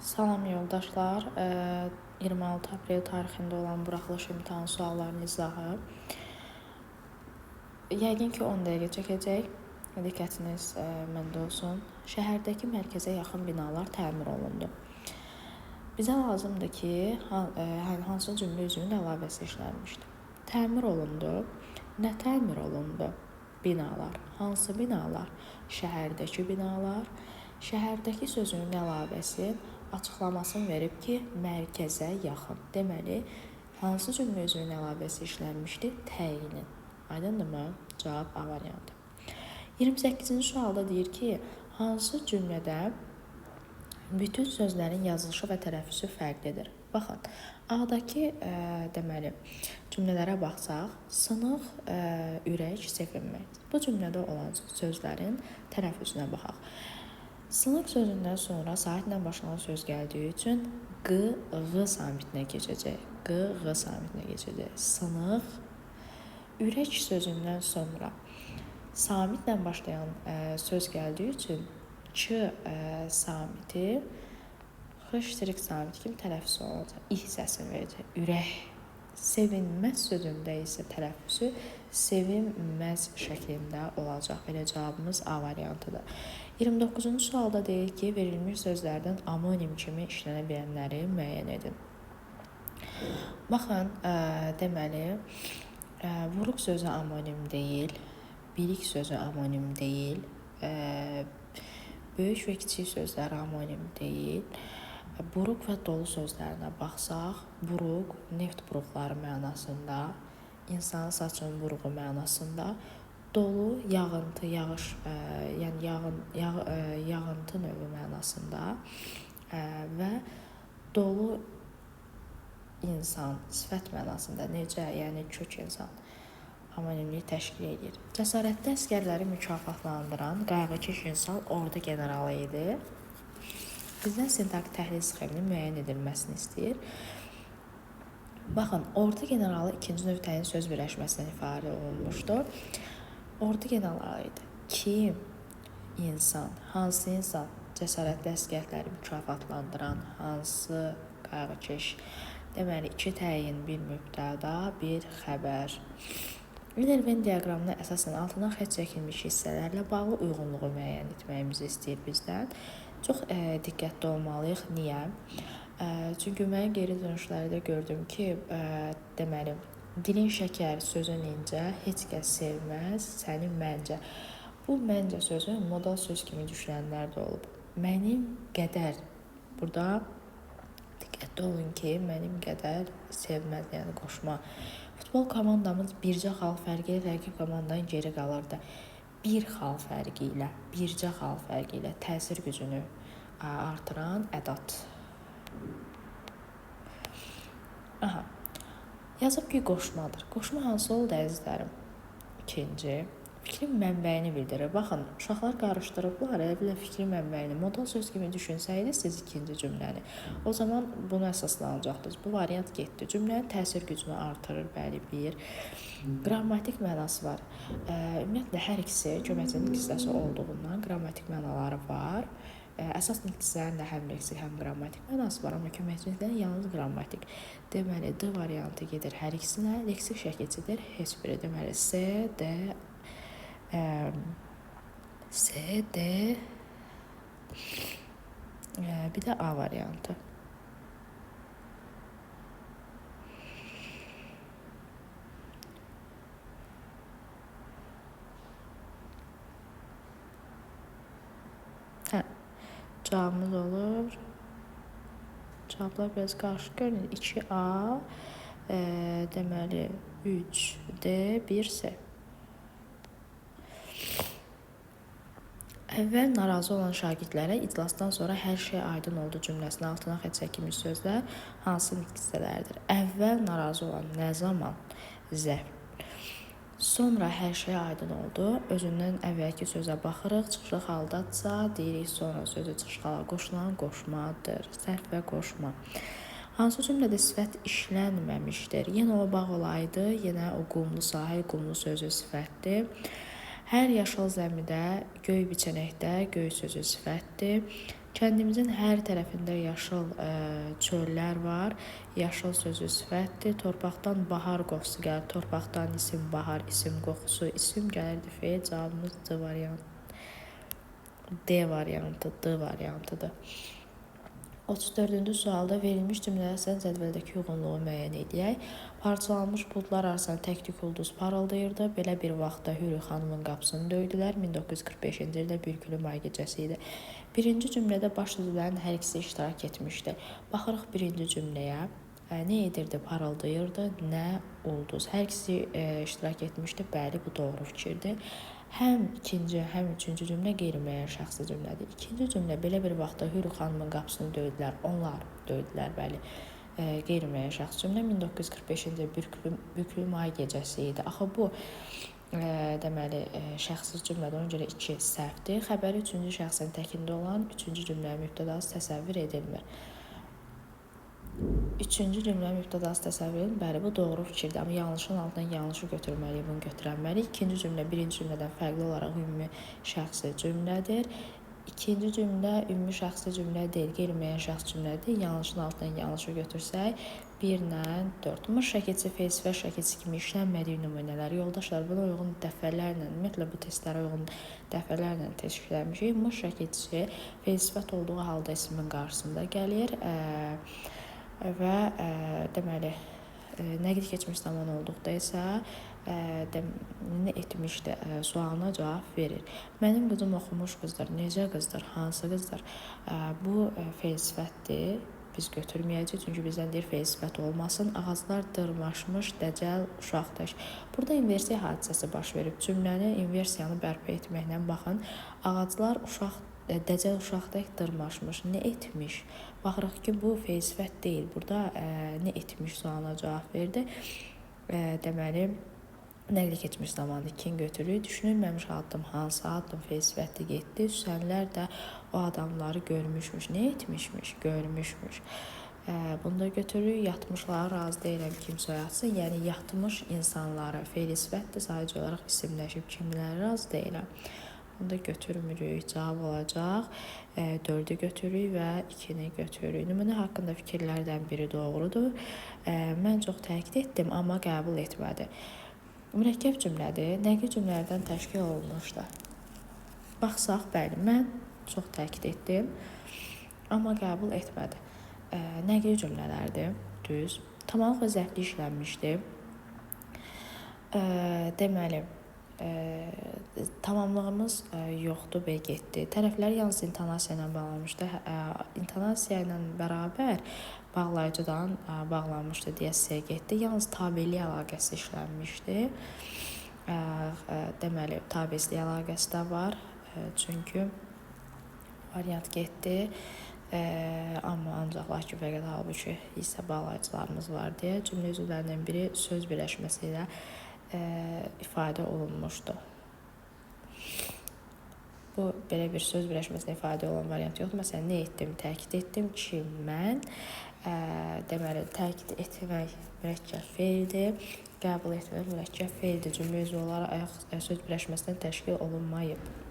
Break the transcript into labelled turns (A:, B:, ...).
A: Salam yoldaşlar, 26 aprel tarixində olan buraxılış imtahan suallarının izahı yəqin ki 10 dəqiqə çəkəcək. Diqqətiniz məndə olsun. Şəhərdəki mərkəzə yaxın binalar təmir olundu. Bizə lazımdır ki, hansı cümlə üzvünün əlavəsi işlənmişdir. Təmir olundu. Nə təmir olundu? Binalar. Hansı binalar? Şəhərdəki binalar. Şəhərdəki sözünün əlavəsi açıqlamasını verib ki, mərkəzə yaxın. Deməli, hansı cümlə üzvünün əlavəsi işlənmişdir? Təyinin. Aydındırmı? Cavab A variantı. 28-ci sualda deyir ki, hansı cümlədə bütün sözlərin yazılışı və tələffüzü fərqlidir? Baxın, A-dakı deməli cümlələrə baxsaq, sınıq, ürək, sevinmək. Bu cümlədə olan sözlərin tələffüzünə baxaq. Sınıq sözündən sonra saitlə başlanan söz gəldiyi üçün q samitinə keçəcək. Q samitinə keçəcək. Sınıq, ürək sözündən sonra samitlə başlayan söz gəldiyi üçün ç samiti x samiti kimi tələffüz olacaq. İ hissəsini verəcək. Ürək. Sevinməz sözündə isə tələffüzü sevinməz şəklində olacaq. Belə cavabımız A variantıdır. 29-cu sualda deyir ki, verilmiş sözlərdən amonim kimi işlənə bilənləri müəyyən edin. Baxın, deməli, vuruq sözü amonim deyil, bilik sözü amonim deyil, böyük və kiçik sözlər amonim deyil. Buruq və dolu sözlərinə baxsaq, buruq neft buruqları mənasında, insanın saçının buruğu mənasında, dolu yağıntı, yağış, yəni yağıntı növü mənasında və dolu insan sifət mənasında, necə, yəni kök insan amonimlik təşkil edir. Cəsarətli əskərləri mükafatlandıran qayğıkeş insan ordu generalı idi. Bizdən sintaktik təhlil sxeminin müəyyən edilməsini istəyir. Baxın, ordu generalı ikinci növ təyin söz birləşməsindən ifadə olunmuşdur. Ordu generalı idi. Kim? İnsan. Hansı insan? Cəsarətli əskərləri mükafatlandıran hansı qayğıkeş? Deməli, iki təyin, bir mübtəda, bir xəbər. Miller-Venn diaqramına əsasən altından xətt çəkilmiş hissələrlə bağlı uyğunluğu müəyyən etməyimizi istəyir bizdən. Çox diqqətli olmalıyıq. Niyə? Çünki mən geri dönüşlərdə gördüm ki, deməli, dilin şəkər, sözün incə, heç kəs sevməz, səni məncə. Bu məncə sözü modal söz kimi düşünənlər də olub. Mənim qədər, burada diqqətli olun ki, mənim qədər sevməz, yəni qoşma. Futbol komandamız bircə xal fərqi ilə rəqib komandanın geri qalırdı. Bir xal fərqi ilə təsir gücünü artıran ədat. Aha. Yazıb ki, qoşmadır. Qoşma hansı oldu əzizlərim? İkinci, fikrin mənbəyini bildirir. Baxın, uşaqlar qarışdırıblar, elə bilə fikrin mənbəyini. Modal söz kimi düşünsəydiniz siz ikinci cümləni. O zaman bunu əsaslanacaqdınız. Bu variant getdi. Cümlənin təsir gücünü artırır, bəli, bir. Qrammatik mənası var. Ümumiyyətlə, hər ikisi köməkçinin hissəsi olduğundan qrammatik mənaları var. Əsas nitqçilərin də həm leksik, həm qrammatik mənası var, amma köməkçiliklərin yalnız qrammatik. Deməli, D variantı gedir hər ikisinə, leksik şəkilçidir heç biri. Deməli, C, D, bir də A variantı. Cavabımız olur. Cavablar biraz qarışıq görünür. 2A, deməli 3D, 1C. Əvvəl narazı olan şagirdlərə iclasdan sonra hər şey aydın oldu cümləsinin altına xətt çəkilmiş sözlər hansı nitq hissələridir? Əvvəl narazı olan nə zaman? Zərf. Sonra hər şey aydın oldu. Özündən əvvəlki sözə baxırıq. Çıxışlı haldadsa deyirik sonra sözü çıxışlı qoşulan qoşmadır. Sərf və qoşma. Hansı cümlədə sifət işlənməmişdir? Yenə o bağ olaydı. Yenə o qumlu sahil, qumlu sözü sifətdir. Hər yaşıl zəmidə, göy biçənəkdə göy sözü sifətdir. Kəndimizin hər tərəfində yaşıl çöllər var. Yaşıl sözü sifətdir. Torpaqdan bahar qoxusu gəlir. Torpaqdan isim bahar, isim qoxusu, isim gəlirdi fe'l. Cavabımız D variantı. D variantı, D variantıdır. 34-cü sualda verilmiş cümlələrdən cədvəldəki uyğunluğu müəyyən edək. Parçalanmış buludlar arasında tək-tük ulduz parıldayırdı. Belə bir vaxtda Hürri xanımın qapısını döydülər. 1945-ci ildə bürkülü may gecəsi idi. Birinci cümlədə baş üzvlərin hər ikisi iştirak etmişdi. Baxırıq birinci cümləyə. Nə edirdi? Parıldayırdı. Nə? Ulduz. Hər ikisi iştirak etmişdi. Bəli, bu doğru fikirdir. Həm ikinci, həm üçüncü cümlə qeyri-müəyyən şəxsi cümlədir. İkinci cümlə belə bir vaxtda Hürri xanımın qapısını döydülər. Onlar döydülər, bəli. Qeyri-müəyyən şəxsi cümlə 1945-ci bürkülü may gecəsi idi. Axı bu deməli şəxsi cümlədə ona görə 2 səhvdir. Xəbəri üçüncü şəxsin təkində olan üçüncü cümlənin mübtədası təsəvvür edilmir. Üçüncü cümlə mübtədası təsəvvür edin. Bəli, bu doğru fikirdir. Amma yanlışın altından yanlışı götürməliyik, bunu götürənməliyik. İkinci cümlə birinci cümlədən fərqli olaraq ümumi şəxsi cümlədir. İkinci cümlə ümumi şəxsi cümlə deyil, qeyri-müəyyən şəxs cümlədir. Yanlışın altından yanlışı götürsək 1 ilə 4. Mış şəkilçi, fe'l-sifət şəkilçi kimi işlənmədiyi nümunələr. Yoldaşlar, buna uyğun dəfələrlə, ümumiyyətlə bu testlərə uyğun dəfələrlə təşkilləmişik. Mış şəkilçi fe'l-sifət olduğu halda ismin qarşısında gəlir. Və deməli nəqli keçmiş zaman olduqda isə nə etmişdi sualına cavab verir. Mənim qızım oxumuş qızdır. Necə qızdır? Hansı qızdır? Bu fe'l-sifətdir. Biz götürməyəcəyik, çünki bizdən deyir fe'l-sifət olmasın. Ağaclar dırmaşmış, dəcəl uşaqdır. Burada inversiya hadisəsi baş verib. Cümləni, inversiyanı bərpa etməklə baxın. Ağaclar dəcəl uşaqdır, dırmaşmış. Nə etmiş? Baxırıq ki, bu fe'l-sifət deyil. Burada nə etmiş sualına cavab verdi. Deməli, nəqli keçmiş zamanı kim götürür? Düşünülməmiş addım hansı addım fe'l-sifətli getdi? Süsənlər də o adamları görmüşmüş. Nə etmişmiş? Görmüşmüş. Bunu da götürür. Yatmışlara razı deyiləm kim soyatsın. Yəni, yatmış insanları fe'l-sifətdir. Sadəcə olaraq isimləşib kimlərə razı deyiləm. Bunu da götürmürük. Cavab olacaq. 4'ü götürürük və 2'ni götürürük. Nümunə haqqında fikirlərdən biri doğrudur. Mən çox təkid etdim, amma qəbul etmədi. Mürəkkəb cümlədir. Nəqli cümlələrdən təşkil olunmuşdur. Baxsaq, bəli, mən çox təkid etdim, amma qəbul etmədi. Nəqli cümlələrdir. Düz. Tamamlıq və zərfli işlənmişdir. Deməli, tamamlığımız yoxdur, B getdi. Tərəfləri yalnız intonasiya ilə bağlanmışdı. İntonasiya ilə bərabər bağlayıcıdan bağlanmışdı deyə C getdi. Yalnız tabelik əlaqəsi işlənmişdi. Deməli, tabelik əlaqəsi də var. Çünki variant getdi. Amma ancaq lakin fəqət halbuki hissə bağlayıcılarımız var deyə cümlə üzvlərindən biri söz birləşməsi ilə ifadə olunmuşdu. Bu, belə bir söz birləşməsində ifadə olan variant yoxdur. Məsələn, nə etdim? Təkid etdim ki, mən deməli, təkid etmək mürəkkəb fe'ldir. Qəbul etmək mürəkkəb fe'ldir. Cümlə üzvü olaraq söz birləşməsindən təşkil olunmayıb.